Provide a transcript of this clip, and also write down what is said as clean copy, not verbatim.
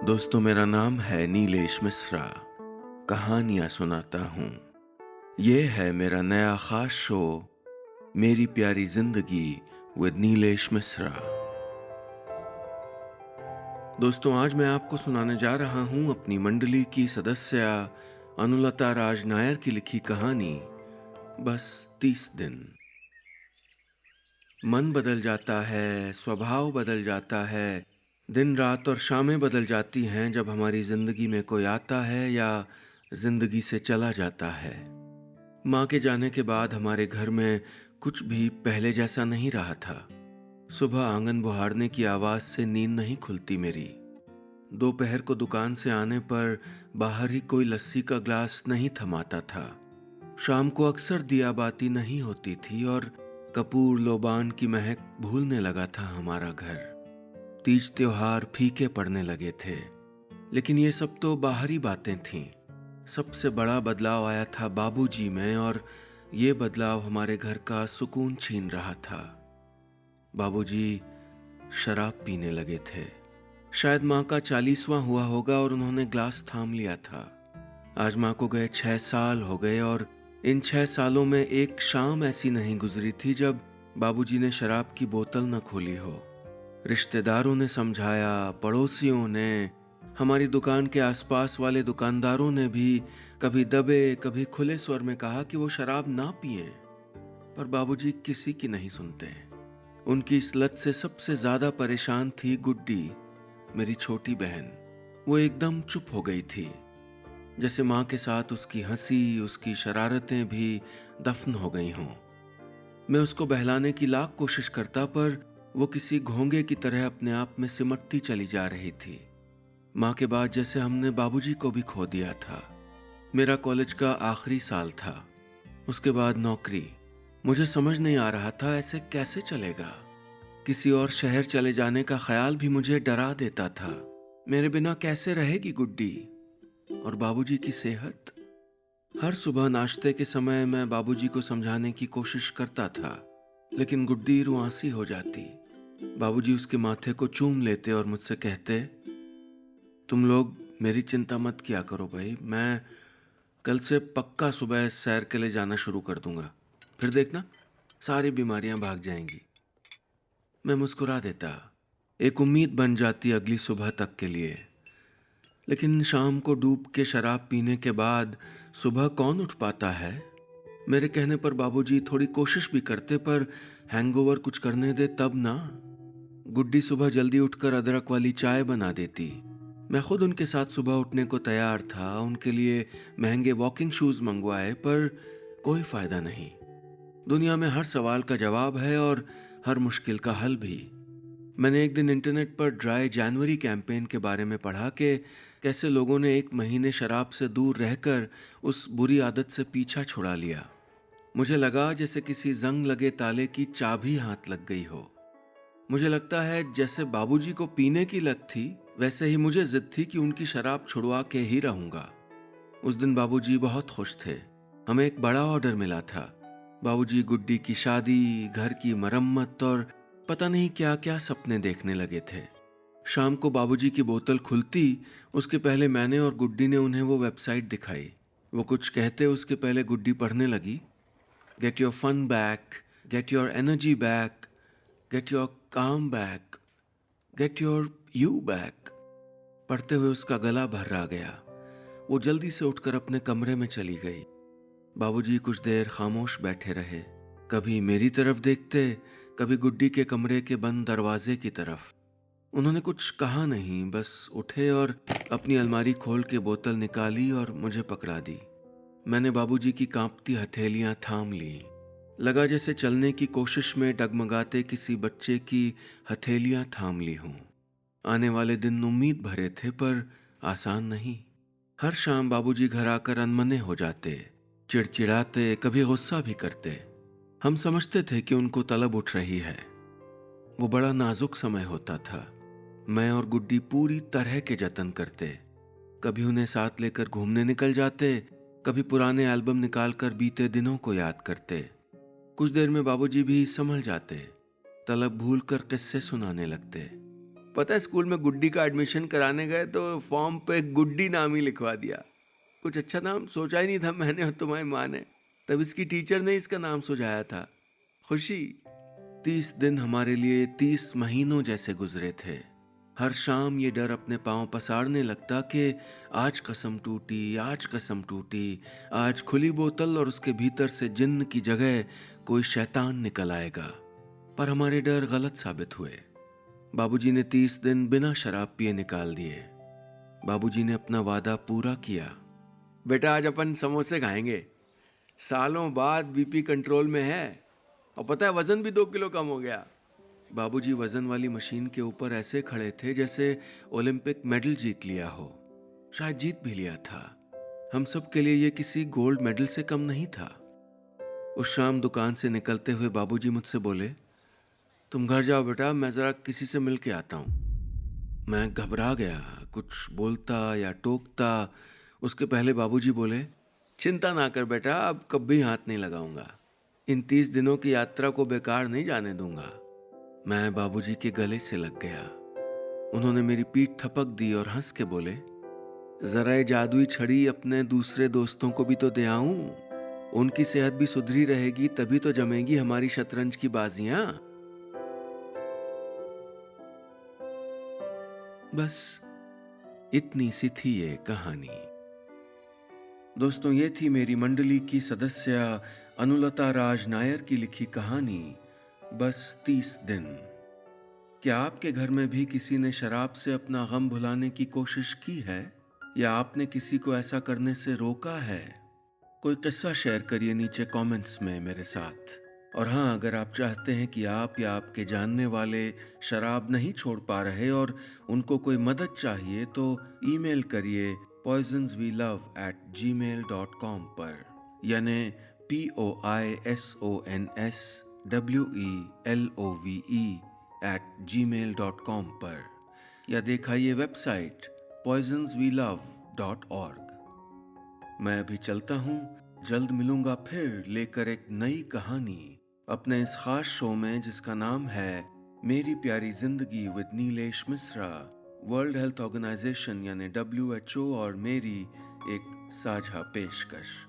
दोस्तों, मेरा नाम है नीलेश मिश्रा। कहानियाँ सुनाता हूँ। ये है मेरा नया खास शो, मेरी प्यारी जिंदगी विद नीलेश मिश्रा। दोस्तों, आज मैं आपको सुनाने जा रहा हूँ अपनी मंडली की सदस्य अनुलता राज नायर की लिखी कहानी बस 30 दिन। मन बदल जाता है, स्वभाव बदल जाता है, दिन रात और शामें बदल जाती हैं जब हमारी जिंदगी में कोई आता है या जिंदगी से चला जाता है। माँ के जाने के बाद हमारे घर में कुछ भी पहले जैसा नहीं रहा था। सुबह आंगन बुहारने की आवाज से नींद नहीं खुलती मेरी। दोपहर को दुकान से आने पर बाहर ही कोई लस्सी का ग्लास नहीं थमाता था। शाम को अक्सर दिया बाती नहीं होती थी और कपूर लोबान की महक भूलने लगा था हमारा घर। तीज त्योहार फीके पड़ने लगे थे, लेकिन ये सब तो बाहरी बातें थीं। सबसे बड़ा बदलाव आया था बाबूजी में, और ये बदलाव हमारे घर का सुकून छीन रहा था। बाबूजी शराब पीने लगे थे। शायद माँ का 40वां हुआ होगा और उन्होंने ग्लास थाम लिया था। आज माँ को गए 6 साल हो गए और इन 6 सालों में एक शाम ऐसी नहीं गुजरी थी जब बाबूजी ने शराब की बोतल न खोली हो। रिश्तेदारों ने समझाया, पड़ोसियों ने, हमारी दुकान के आसपास वाले दुकानदारों ने भी कभी दबे कभी खुले स्वर में कहा कि वो शराब ना पिए, पर बाबूजी किसी की नहीं सुनते। उनकी इस लत से सबसे ज्यादा परेशान थी गुड्डी, मेरी छोटी बहन। वो एकदम चुप हो गई थी, जैसे माँ के साथ उसकी हंसी, उसकी शरारतें भी दफन हो गई हों। मैं उसको बहलाने की लाख कोशिश करता, पर वो किसी घोंगे की तरह अपने आप में सिमटती चली जा रही थी। माँ के बाद जैसे हमने बाबूजी को भी खो दिया था। मेरा कॉलेज का आखिरी साल था, उसके बाद नौकरी। मुझे समझ नहीं आ रहा था ऐसे कैसे चलेगा। किसी और शहर चले जाने का ख्याल भी मुझे डरा देता था। मेरे बिना कैसे रहेगी गुड्डी? और बाबूजी की सेहत? हर सुबह नाश्ते के समय मैं बाबूजी को समझाने की कोशिश करता था, लेकिन गुड्डी रुआंसी हो जाती। बाबूजी उसके माथे को चूम लेते और मुझसे कहते, तुम लोग मेरी चिंता मत किया करो भाई, मैं कल से पक्का सुबह सैर के लिए जाना शुरू कर दूंगा, फिर देखना सारी बीमारियां भाग जाएंगी। मैं मुस्कुरा देता, एक उम्मीद बन जाती अगली सुबह तक के लिए। लेकिन शाम को डूब के शराब पीने के बाद सुबह कौन उठ पाता है? मेरे कहने पर बाबूजी थोड़ी कोशिश भी करते, पर हैंगओवर कुछ करने दे तब ना। गुड्डी सुबह जल्दी उठकर अदरक वाली चाय बना देती। मैं खुद उनके साथ सुबह उठने को तैयार था, उनके लिए महंगे वॉकिंग शूज मंगवाए, पर कोई फायदा नहीं। दुनिया में हर सवाल का जवाब है और हर मुश्किल का हल भी। मैंने एक दिन इंटरनेट पर ड्राई जनवरी कैंपेन के बारे में पढ़ा कि कैसे लोगों ने 1 महीने शराब से दूर रहकर उस बुरी आदत से पीछा छुड़ा लिया। मुझे लगा जैसे किसी जंग लगे ताले की चाबी हाथ लग गई हो। मुझे लगता है जैसे बाबूजी को पीने की लत थी, वैसे ही मुझे जिद थी कि उनकी शराब छुड़वा के ही रहूंगा। उस दिन बाबूजी बहुत खुश थे। हमें एक बड़ा ऑर्डर मिला था। बाबूजी गुड्डी की शादी, घर की मरम्मत और पता नहीं क्या क्या सपने देखने लगे थे। शाम को बाबूजी की बोतल खुलती, उसके पहले मैंने और गुड्डी ने उन्हें वो वेबसाइट दिखाई। वो कुछ कहते उसके पहले गुड्डी पढ़ने लगी, get your fun back, get your energy back, get your calm back, get your you back. पढ़ते हुए उसका गला भर्रा गया। वो जल्दी से उठकर अपने कमरे में चली गई। बाबूजी कुछ देर खामोश बैठे रहे, कभी मेरी तरफ देखते, कभी गुड्डी के कमरे के बंद दरवाजे की तरफ। उन्होंने कुछ कहा नहीं, बस उठे और अपनी अलमारी खोल के बोतल निकाली और मुझे पकड़ा दी। मैंने बाबूजी की कांपती हथेलियां थाम ली। लगा जैसे चलने की कोशिश में डगमगाते किसी बच्चे की हथेलियां थाम ली हों। आने वाले दिन उम्मीद भरे थे, पर आसान नहीं। हर शाम बाबूजी घर आकर अनमने हो जाते, चिड़चिड़ाते, कभी गुस्सा भी करते। हम समझते थे कि उनको तलब उठ रही है। वो बड़ा नाजुक समय होता था। मैं और गुड्डी पूरी तरह के जतन करते। कभी उन्हें साथ लेकर घूमने निकल जाते, कभी पुराने एल्बम निकालकर बीते दिनों को याद करते। कुछ देर में बाबूजी भी संभल जाते, तलब भूलकर किस्से सुनाने लगते। पता है स्कूल में गुड्डी का एडमिशन कराने गए तो फॉर्म पे गुड्डी नाम ही लिखवा दिया। कुछ अच्छा नाम सोचा ही नहीं था मैंने और तुम्हारी माँ ने, तब इसकी टीचर ने इसका नाम सुझाया था, खुशी। 30 दिन हमारे लिए 30 महीनों जैसे गुजरे थे। हर शाम ये डर अपने पांव पसारने लगता कि आज कसम टूटी, आज कसम टूटी, आज खुली बोतल और उसके भीतर से जिन्न की जगह कोई शैतान निकल आएगा। पर हमारे डर गलत साबित हुए। बाबूजी ने 30 दिन बिना शराब पिए निकाल दिए। बाबूजी ने अपना वादा पूरा किया। बेटा आज अपन समोसे खाएंगे, सालों बाद बीपी कंट्रोल में है और पता है वजन भी 2 किलो कम हो गया। बाबूजी वजन वाली मशीन के ऊपर ऐसे खड़े थे जैसे ओलंपिक मेडल जीत लिया हो। शायद जीत भी लिया था। हम सब के लिए ये किसी गोल्ड मेडल से कम नहीं था। उस शाम दुकान से निकलते हुए बाबूजी मुझसे बोले, तुम घर जाओ बेटा, मैं जरा किसी से मिल के आता हूँ। मैं घबरा गया, कुछ बोलता या टोकता उसके पहले बाबूजी बोले, चिंता ना कर बेटा, अब कभी हाथ नहीं लगाऊंगा। इन 30 दिनों की यात्रा को बेकार नहीं जाने दूंगा। मैं बाबूजी के गले से लग गया। उन्होंने मेरी पीठ थपक दी और हंस के बोले, जरा ये जादुई छड़ी अपने दूसरे दोस्तों को भी तो दे आऊं। उनकी सेहत भी सुधरी रहेगी, तभी तो जमेगी हमारी शतरंज की बाजियां। बस इतनी सी थी ये कहानी। दोस्तों, ये थी मेरी मंडली की सदस्य अनुलता राज नायर की लिखी कहानी बस 30 दिन। क्या आपके घर में भी किसी ने शराब से अपना गम भुलाने की कोशिश की है, या आपने किसी को ऐसा करने से रोका है? कोई किस्सा शेयर करिए नीचे कमेंट्स में मेरे साथ। और हाँ, अगर आप चाहते हैं कि आप या आपके जानने वाले शराब नहीं छोड़ पा रहे और उनको कोई मदद चाहिए, तो ईमेल करिए poisonswelove@gmail.com पर, यानी poisonswelove@gmail.com पर, या दिखाइए वेबसाइट poisonswelove.org। मैं अभी चलता हूँ, जल्द मिलूंगा फिर लेकर एक नई कहानी अपने इस खास शो में जिसका नाम है मेरी प्यारी जिंदगी with Nilesh Mishra. World Health Organization यानी WHO और मेरी एक साझा पेशकश।